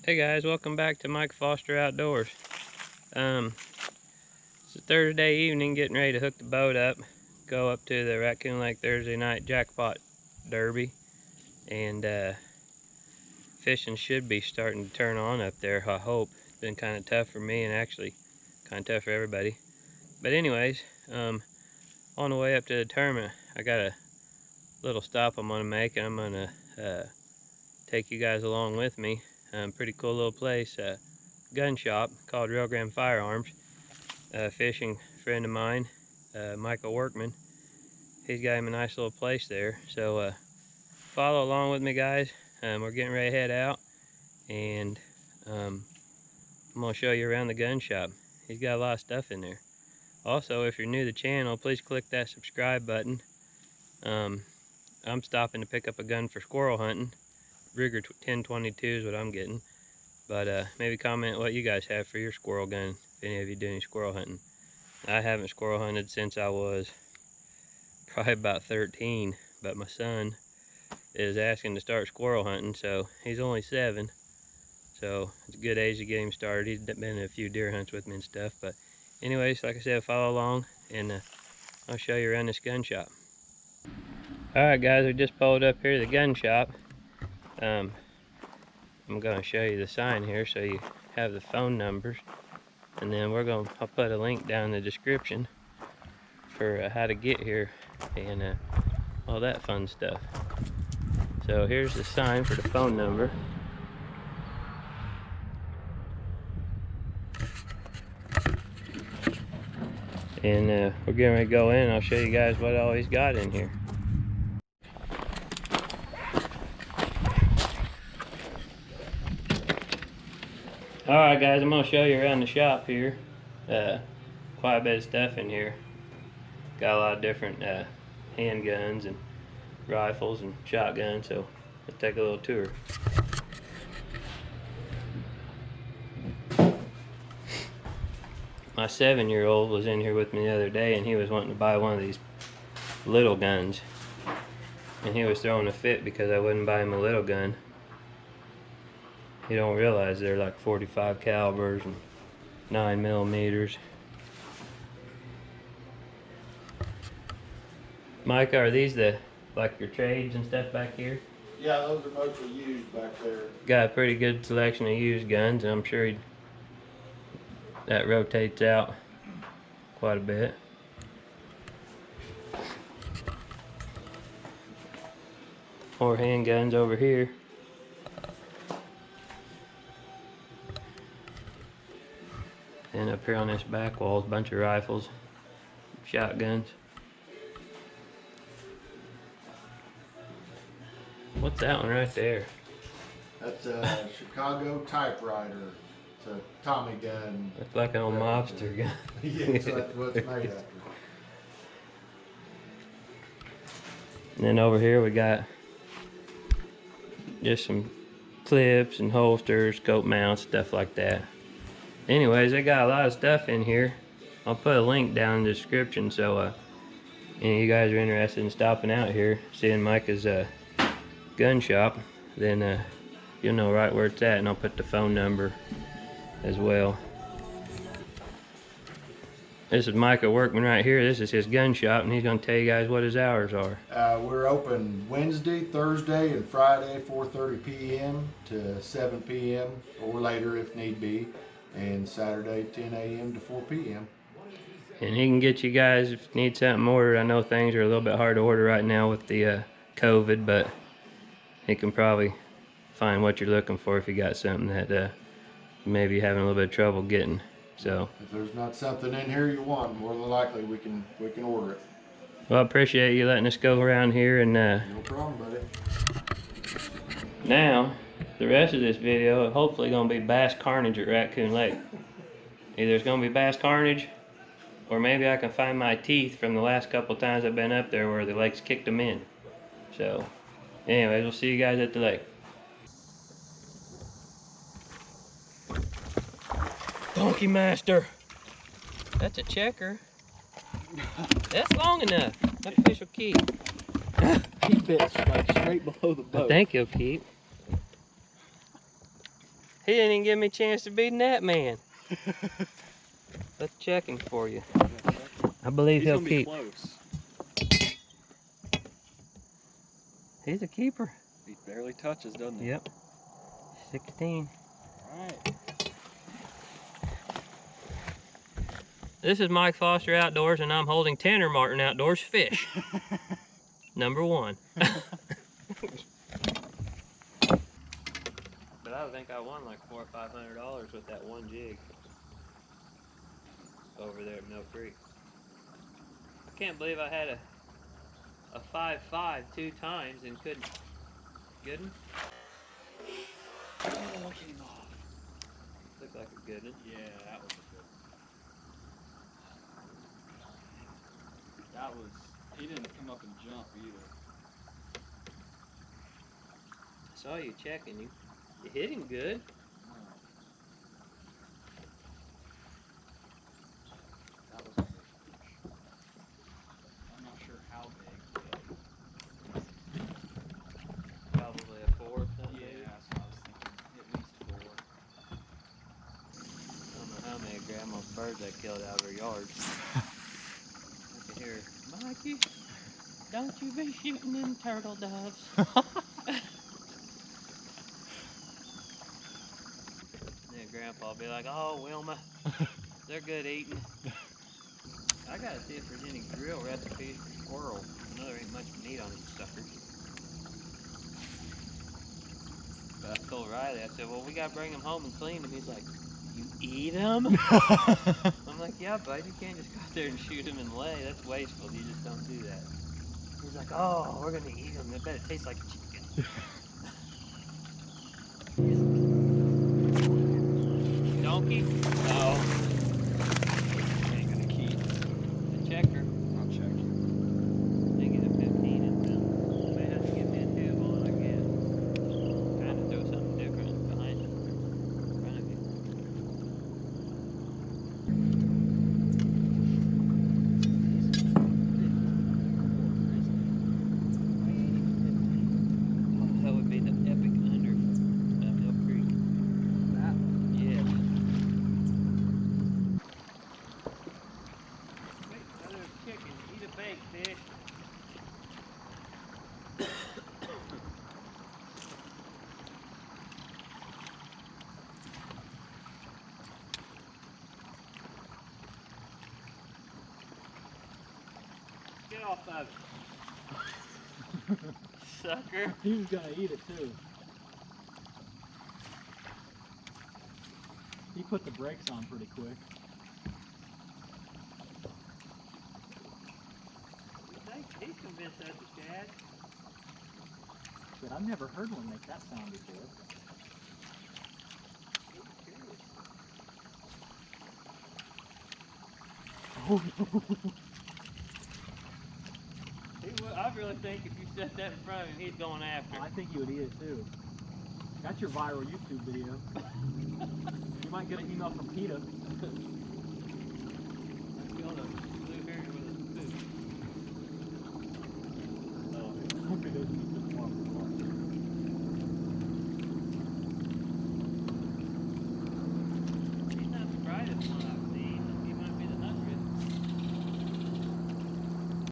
Hey guys, welcome back to Mike Foster Outdoors. It's a Thursday evening, getting ready to hook the boat up, go up to the Raccoon Lake Thursday night jackpot derby, and fishing should be starting to turn on up there, I hope. It's been kind of tough for me and actually kind of tough for everybody. But anyways, on the way up to the tournament, I got a little stop I'm going to make, and I'm going to take you guys along with me. Pretty cool little place, gun shop called Grande Firearms. Fishing friend of mine, Micah Workman, he's got him a nice little place there. So follow along with me, guys. We're getting ready to head out, and I'm going to show you around the gun shop. He's got a lot of stuff in there. Also, if you're new to the channel, please click that subscribe button. I'm stopping to pick up a gun for squirrel hunting. Rigger 1022 is what I'm getting, but maybe comment what you guys have for your squirrel gun, if any of you do any squirrel hunting. I haven't squirrel hunted since I was probably about 13, but my son is asking to start squirrel hunting, so he's only 7, so it's a good age to get him started. He's been in a few deer hunts with me and stuff. But anyways, like I said, follow along, and I'll show you around this gun shop. Alright guys, we just pulled up here to the gun shop. I'm going to show you the sign here so you have the phone numbers, and then I'll put a link down in the description for how to get here and all that fun stuff. So here's the sign for the phone number. And we're getting ready to go in, and I'll show you guys what all he's got in here. Alright guys, I'm going to show you around the shop here. Quite a bit of stuff in here. Got a lot of different handguns and rifles and shotguns, so let's take a little tour. My 7-year-old was in here with me the other day, and he was wanting to buy one of these little guns. And he was throwing a fit because I wouldn't buy him a little gun. You don't realize they're like 45 calibers and 9mm. Micah, are these like your trades and stuff back here? Yeah, those are mostly used back there. Got a pretty good selection of used guns, and I'm sure that rotates out quite a bit. More handguns over here. And up here on this back wall is a bunch of rifles, shotguns. What's that one right there? That's a Chicago typewriter. It's a Tommy gun. It's like an old mobster gun. Yeah, that's what it's made after. And then over here we got just some clips and holsters, scope mounts, stuff like that. Anyways, they got a lot of stuff in here. I'll put a link down in the description, so any of you guys are interested in stopping out here, seeing Micah's gun shop, then you'll know right where it's at, and I'll put the phone number as well. This is Micah Workman right here. This is his gun shop, and he's going to tell you guys what his hours are. We're open Wednesday, Thursday, and Friday, 4:30 p.m. to 7 p.m. or later if need be, and Saturday, 10 a.m. to 4 p.m. And he can get you guys if you need something ordered. I know things are a little bit hard to order right now with the COVID, but he can probably find what you're looking for if you got something that you may be having a little bit of trouble getting. So if there's not something in here you want, more than likely we can order it. Well, I appreciate you letting us go around here, and no problem, buddy. Now, the rest of this video, hopefully gonna be bass carnage at Raccoon Lake. Either it's gonna be bass carnage, or maybe I can find my teeth from the last couple times I've been up there where the lake's kicked them in. So, anyways, we'll see you guys at the lake. Donkey Master. That's a checker. That's long enough. That fish will keep. He fits like straight below the boat. I think he'll keep. He didn't even give me a chance to beat that man. That's checking for you. I believe he'll keep. Close. He's a keeper. He barely touches, doesn't he? Yep. 16. Alright. This is Mike Foster Outdoors, and I'm holding Tanner Martin Outdoors fish. Number 1. But I think I won like $400 or $500 with that one jig over there at Mill Creek. I can't believe I had a 5.5 2 times and couldn't. Good one? Oh, came off. Looked like a good one. Yeah, that was a good one. That was, he didn't come up and jump either. I saw you checking. You hit him good. That was a big fish. I'm not sure how big. Probably a 4 or something. Yeah, that's what I was thinking. At least 4. I don't know how many grandma's birds I killed out of her yard. I can hear, Mikey, don't you be shooting them turtle doves. Then Grandpa'll be like, oh, Wilma, they're good eating. I gotta see if there's any grill recipes for squirrels. I know there ain't much meat on these suckers. But I told Riley, I said, well, we gotta bring them home and clean them. He's like, you eat them? I'm like, yeah, bud, you can't just go out there and shoot them and lay. That's wasteful. You just don't do that. He's like, oh, we're gonna eat them. I bet it tastes like chicken. Donkey? No. Ain't gonna keep. The checker. I'll check. They get a 15 in them. May have to get me a tube on, I guess. Trying to throw something different behind you, in front of you. Oh, that would be the epic under Mill Creek. That. Yeah. Wait, another chicken. Eat a baked fish. Get off of it. Sucker. He was gonna eat it too. He put the brakes on pretty quick. He's convinced that's a shad. But I've never heard one make that sound before. I really think if you set that in front of him, he's going after it. I think he would eat it too. That's your viral YouTube video. You might get an email from PETA. I killed him.